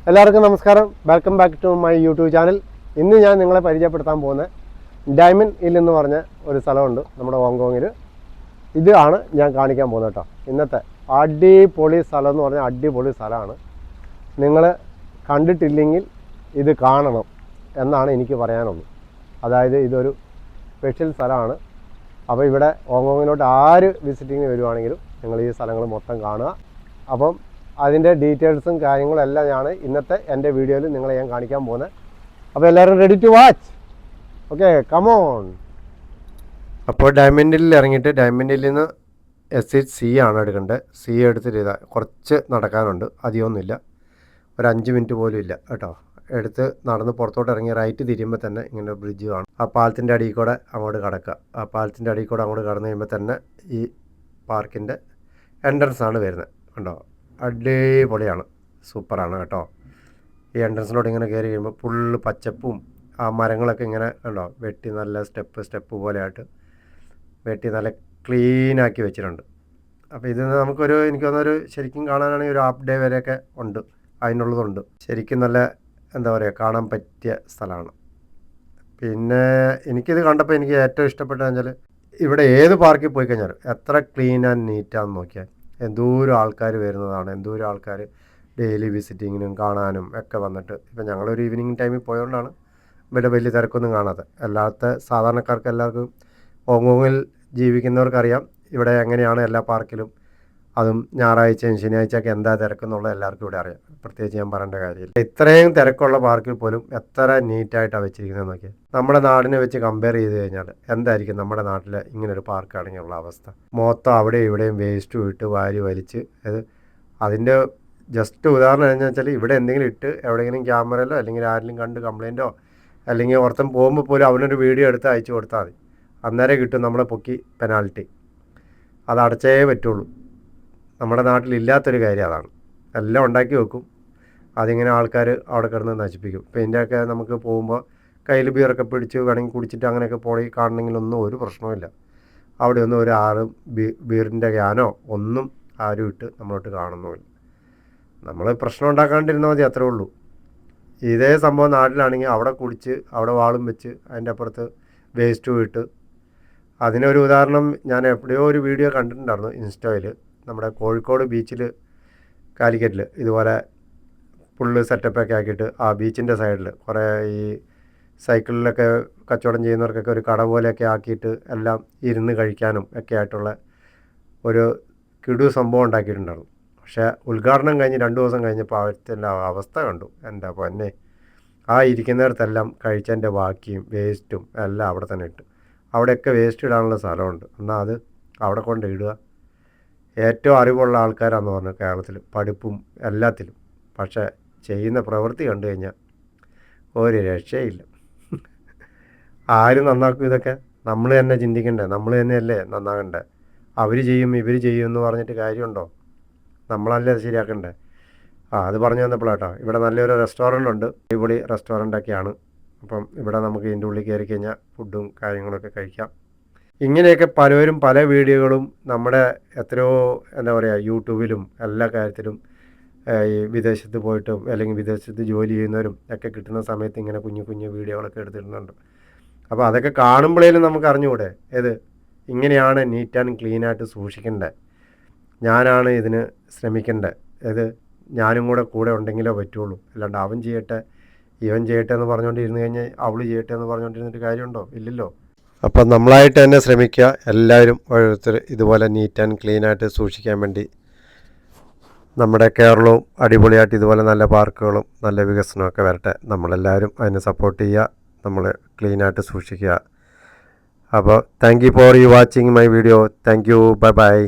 എല്ലാവർക്കും നമസ്കാരം. Welcome back to my YouTube channel. ഇന്ന് ഞാൻ നിങ്ങളെ പരിചയപ്പെടുത്താൻ പോകുന്ന ഡയമണ്ട് ഹിൽ എന്ന് പറഞ്ഞ ഒരു സ്ഥലമുണ്ട് നമ്മുടെ ഹോങ്കോങ്ങിൽ. ഇതാണ് ഞാൻ കാണിക്കാൻ പോകുന്നത് കേട്ടോ. ഇന്നത്തെ അടിപൊളി സ്ഥലം എന്ന് പറഞ്ഞാൽ അടിപൊളി സ്ഥലമാണ്. നിങ്ങൾ കണ്ടിട്ടില്ലെങ്കിൽ ഇത് കാണണം എന്നാണ് എനിക്ക് പറയാനുള്ളത്. അതായത് ഇതൊരു സ്പെഷ്യൽ സ്ഥലമാണ്. അപ്പോൾ ഇവിടെ ഹോങ്കോങ്ങിലോട്ട് ആര് വിസിറ്റിങ്ങിന് വരുവാണെങ്കിലും നിങ്ങൾ ഈ സ്ഥലങ്ങൾ മൊത്തം കാണുക. അപ്പം അതിൻ്റെ ഡീറ്റെയിൽസും കാര്യങ്ങളും എല്ലാം ഞാൻ ഇന്നത്തെ എൻ്റെ വീഡിയോയിൽ നിങ്ങളെ ഞാൻ കാണിക്കാൻ പോകുന്നത്. അപ്പോൾ എല്ലാവരും ready to watch. Okay, come on. അപ്പോൾ ഡയമണ്ട് ഹില്ലിൽ ഇറങ്ങിയിട്ട് ഡയമണ്ട് ഹില്ലിൽ നിന്ന് SHC ആണ് എടുക്കേണ്ടത്. സി എടുത്തിട്ട് ഇതാ കുറച്ച് നടക്കാനുണ്ട്, അധികമൊന്നുമില്ല, ഒരു 5 മിനിറ്റ് പോലും ഇല്ല കേട്ടോ. എടുത്ത് നടന്ന് പുറത്തോട്ട് ഇറങ്ങി റൈറ്റ് തിരിയുമ്പോൾ തന്നെ ഇങ്ങനെ ബ്രിഡ്ജ് കാണും. ആ പാലത്തിൻ്റെ അടിയിൽ കൂടെ അങ്ങോട്ട് കടക്കുക. ആ പാലത്തിൻ്റെ അടിയിൽ കൂടെ അങ്ങോട്ട് കടന്നു കഴിയുമ്പോൾ തന്നെ ഈ പാർക്കിൻ്റെ എൻട്രൻസ് ആണ് വരുന്നത്. കണ്ടോ, അടിപൊളിയാണ്, സൂപ്പറാണ് കേട്ടോ. ഈ എൻട്രൻസിലോട്ട് ഇങ്ങനെ കയറി കഴിയുമ്പോൾ ഫുള്ള് പച്ചപ്പും ആ മരങ്ങളൊക്കെ ഇങ്ങനെ കണ്ടോ വെട്ടി നല്ല സ്റ്റെപ്പ് പോലെയായിട്ട് വെട്ടി നല്ല ക്ലീനാക്കി വെച്ചിട്ടുണ്ട്. അപ്പോൾ ഇത് നമുക്കൊരു എനിക്ക് തോന്നുന്നൊരു ശരിക്കും കാണാനാണെങ്കിൽ ഒരു ഹാഫ് ഡേ വരെയൊക്കെ ഉണ്ട്, അതിനുള്ളതുണ്ട്. ശരിക്കും നല്ല എന്താ പറയുക, കാണാൻ പറ്റിയ സ്ഥലമാണ്. പിന്നെ എനിക്കിത് കണ്ടപ്പോൾ എനിക്ക് ഏറ്റവും ഇഷ്ടപ്പെട്ടതെന്ന് വെച്ചാൽ ഇവിടെ ഏത് പാർക്കിൽ പോയി കഴിഞ്ഞാലും എത്ര ക്ലീൻ ആൻഡ് നീറ്റാണെന്ന് നോക്കിയാൽ എന്തോരം ആൾക്കാർ വരുന്നതാണ്. എന്തോരം ആൾക്കാർ ഡെയിലി വിസിറ്റിങ്ങിനും കാണാനും ഒക്കെ വന്നിട്ട്. ഇപ്പം ഞങ്ങളൊരു ഈവനിങ് ടൈമിൽ പോയതുകൊണ്ടാണ് വലിയ തിരക്കൊന്നും കാണാതെ. അല്ലാത്ത സാധാരണക്കാർക്ക് എല്ലാവർക്കും ഹോങ്കോങ്ങിൽ ജീവിക്കുന്നവർക്കറിയാം ഇവിടെ എങ്ങനെയാണ് എല്ലാ പാർക്കിലും, അതും ഞായറാഴ്ചയും ശനിയാഴ്ചയൊക്കെ എന്താ തിരക്കെന്നുള്ളത് എല്ലാവർക്കും ഇവിടെ അറിയാം. പ്രത്യേകിച്ച് ഞാൻ പറയേണ്ട കാര്യമില്ല. ഇത്രയും തിരക്കുള്ള പാർക്കിൽ പോലും എത്ര നീറ്റായിട്ടാണ് വെച്ചിരിക്കുന്നത് നോക്കിയാൽ. നമ്മുടെ നാടിനെ വെച്ച് കമ്പയർ ചെയ്ത് കഴിഞ്ഞാൽ എന്തായിരിക്കും നമ്മുടെ നാട്ടിൽ ഇങ്ങനൊരു പാർക്കാണെങ്കിലുള്ള അവസ്ഥ? മൊത്തം അവിടെ ഇവിടെയും വേസ്റ്റ് ഇട്ട് വാരി വലിച്ച് അതിൻ്റെ ജസ്റ്റ് ഉദാഹരണം എന്താണെന്ന് വെച്ചാൽ ഇവിടെ എന്തെങ്കിലും ഇട്ട് എവിടെയെങ്കിലും ക്യാമറയിലോ അല്ലെങ്കിൽ ആരെങ്കിലും കണ്ട് കംപ്ലയിൻറ്റോ അല്ലെങ്കിൽ ഓർത്തം പോകുമ്പോൾ പോലും അവനൊരു വീഡിയോ എടുത്ത് അയച്ചു കൊടുത്താൽ മതി, അന്നേരം കിട്ടും നമ്മളെ പൊക്കി പെനാൽറ്റി. അത് അടച്ചേ പറ്റുള്ളൂ. നമ്മുടെ നാട്ടിലില്ലാത്തൊരു കാര്യം അതാണ്. എല്ലാം ഉണ്ടാക്കി വെക്കും, അതിങ്ങനെ ആൾക്കാർ അവിടെ കിടന്ന് നശിപ്പിക്കും. ഇപ്പോൾ ഇതിൻ്റെയൊക്കെ നമുക്ക് പോകുമ്പോൾ കയ്യിൽ ബിയറൊക്കെ പിടിച്ച് വേണമെങ്കിൽ കുടിച്ചിട്ട് അങ്ങനെയൊക്കെ പോയി കാണണമെങ്കിലൊന്നും ഒരു പ്രശ്നവുമില്ല. അവിടെ ഒന്നും ഒരു ആറും ബിയറിൻ്റെ ക്യാനോ ഒന്നും ആരും ഇട്ട് നമ്മളോട്ട് കാണുന്നുമില്ല. നമ്മൾ പ്രശ്നം ഉണ്ടാക്കാണ്ടിരുന്നാൽ മതി, അത്രേ ഉള്ളൂ. ഇതേ സംഭവം നാട്ടിലാണെങ്കിൽ അവിടെ കുടിച്ച് അവിടെ വാളും വെച്ച് അതിൻ്റെ അപ്പുറത്ത് വേസ്റ്റും ഇട്ട്. അതിനൊരു ഉദാഹരണം ഞാൻ എവിടെയോ ഒരു വീഡിയോ കണ്ടിട്ടുണ്ടായിരുന്നു ഇൻസ്റ്റയിൽ. നമ്മുടെ കോഴിക്കോട് ബീച്ചിൽ കാലിക്കറ്റിൽ ഇതുപോലെ ഫുള്ള് സെറ്റപ്പൊക്കെ ആക്കിയിട്ട് ആ ബീച്ചിൻ്റെ സൈഡിൽ കുറേ ഈ സൈക്കിളിലൊക്കെ കച്ചവടം ചെയ്യുന്നവർക്കൊക്കെ ഒരു കട പോലെയൊക്കെ ആക്കിയിട്ട് എല്ലാം ഇരുന്ന് കഴിക്കാനും ഒക്കെ ആയിട്ടുള്ള ഒരു കിടു സംഭവം ഉണ്ടാക്കിയിട്ടുണ്ടായിരുന്നു. പക്ഷേ ഉദ്ഘാടനം കഴിഞ്ഞ് 2 ദിവസം കഴിഞ്ഞപ്പോൾ അവിടുത്തെ അവസ്ഥ കണ്ടു. എൻ്റെ പൊന്നെ, ആ ഇരിക്കുന്നിടത്തെല്ലാം കഴിച്ചതിൻ്റെ ബാക്കിയും വേസ്റ്റും എല്ലാം അവിടെ തന്നെ ഇട്ട്. അവിടെയൊക്കെ വേസ്റ്റ് ഇടാനുള്ള സ്ഥലമുണ്ട്, എന്നാൽ അത് അവിടെ കൊണ്ട് ഇടുക. ഏറ്റവും അറിവുള്ള ആൾക്കാരാണെന്ന് പറഞ്ഞു കേരളത്തിൽ, പഠിപ്പും എല്ലാത്തിലും. പക്ഷേ ചെയ്യുന്ന പ്രവൃത്തി കണ്ടു കഴിഞ്ഞാൽ ഒരു രക്ഷയില്ല. ആരും നന്നാക്കും ഇതൊക്കെ? നമ്മൾ തന്നെ ചിന്തിക്കണ്ടേ, നമ്മൾ തന്നെയല്ലേ നന്നാകണ്ടേ? അവർ ചെയ്യും ഇവർ ചെയ്യും എന്ന് പറഞ്ഞിട്ട് കാര്യമുണ്ടോ? നമ്മളല്ലേ അത് ശരിയാക്കണ്ടേ? അത് പറഞ്ഞു വന്നപ്പോഴാട്ടോ ഇവിടെ നല്ലൊരു റെസ്റ്റോറൻ്റ് ഉണ്ട്, അടിപൊളി റെസ്റ്റോറൻ്റൊക്കെയാണ്. അപ്പം ഇവിടെ നമുക്ക് ഇതിൻ്റെ ഉള്ളിൽ കയറി കഴിഞ്ഞാൽ ഫുഡും കാര്യങ്ങളൊക്കെ കഴിക്കാം. ഇങ്ങനെയൊക്കെ പലരും പല വീഡിയോകളും നമ്മുടെ എത്രയോ എന്താ പറയുക യൂട്യൂബിലും എല്ലാ കാര്യത്തിലും ഈ വിദേശത്ത് പോയിട്ടും അല്ലെങ്കിൽ വിദേശത്ത് ജോലി ചെയ്യുന്നവരും ഒക്കെ കിട്ടുന്ന സമയത്ത് ഇങ്ങനെ കുഞ്ഞു വീഡിയോകളൊക്കെ എടുത്തിടുന്നുണ്ട്. അപ്പോൾ അതൊക്കെ കാണുമ്പോഴേലും നമുക്ക് അറിഞ്ഞുകൂടെ ഇങ്ങനെയാണ് നീറ്റ് ആൻഡ് ക്ലീനായിട്ട് സൂക്ഷിക്കേണ്ടത്. ഞാനാണ് ഇതിന് ശ്രമിക്കേണ്ടത്. ഞാനും കൂടെ ഉണ്ടെങ്കിലേ പറ്റുള്ളൂ. അല്ലാണ്ട് അവൻ ചെയ്യട്ടെ ഇവൻ ചെയ്യട്ടെ എന്ന് പറഞ്ഞുകൊണ്ടിരുന്നു കഴിഞ്ഞാൽ അവൾ ചെയ്യട്ടെ എന്ന് പറഞ്ഞുകൊണ്ടിരുന്നിട്ട് കാര്യമുണ്ടോ? ഇല്ലല്ലോ. അപ്പം നമ്മളായിട്ട് തന്നെ ശ്രമിക്കുക. എല്ലാവരും ഓരോരുത്തർ ഇതുപോലെ നീറ്റ് ആൻഡ് ക്ലീനായിട്ട് സൂക്ഷിക്കാൻ വേണ്ടി. നമ്മുടെ കേരളവും അടിപൊളിയായിട്ട് ഇതുപോലെ നല്ല പാർക്കുകളും നല്ല വികസനമൊക്കെ വരട്ടെ. നമ്മളെല്ലാവരും അതിനെ സപ്പോർട്ട് ചെയ്യുക, നമ്മൾ ക്ലീനായിട്ട് സൂക്ഷിക്കുക. അപ്പോൾ thank you for watching my video. Thank you, bye bye.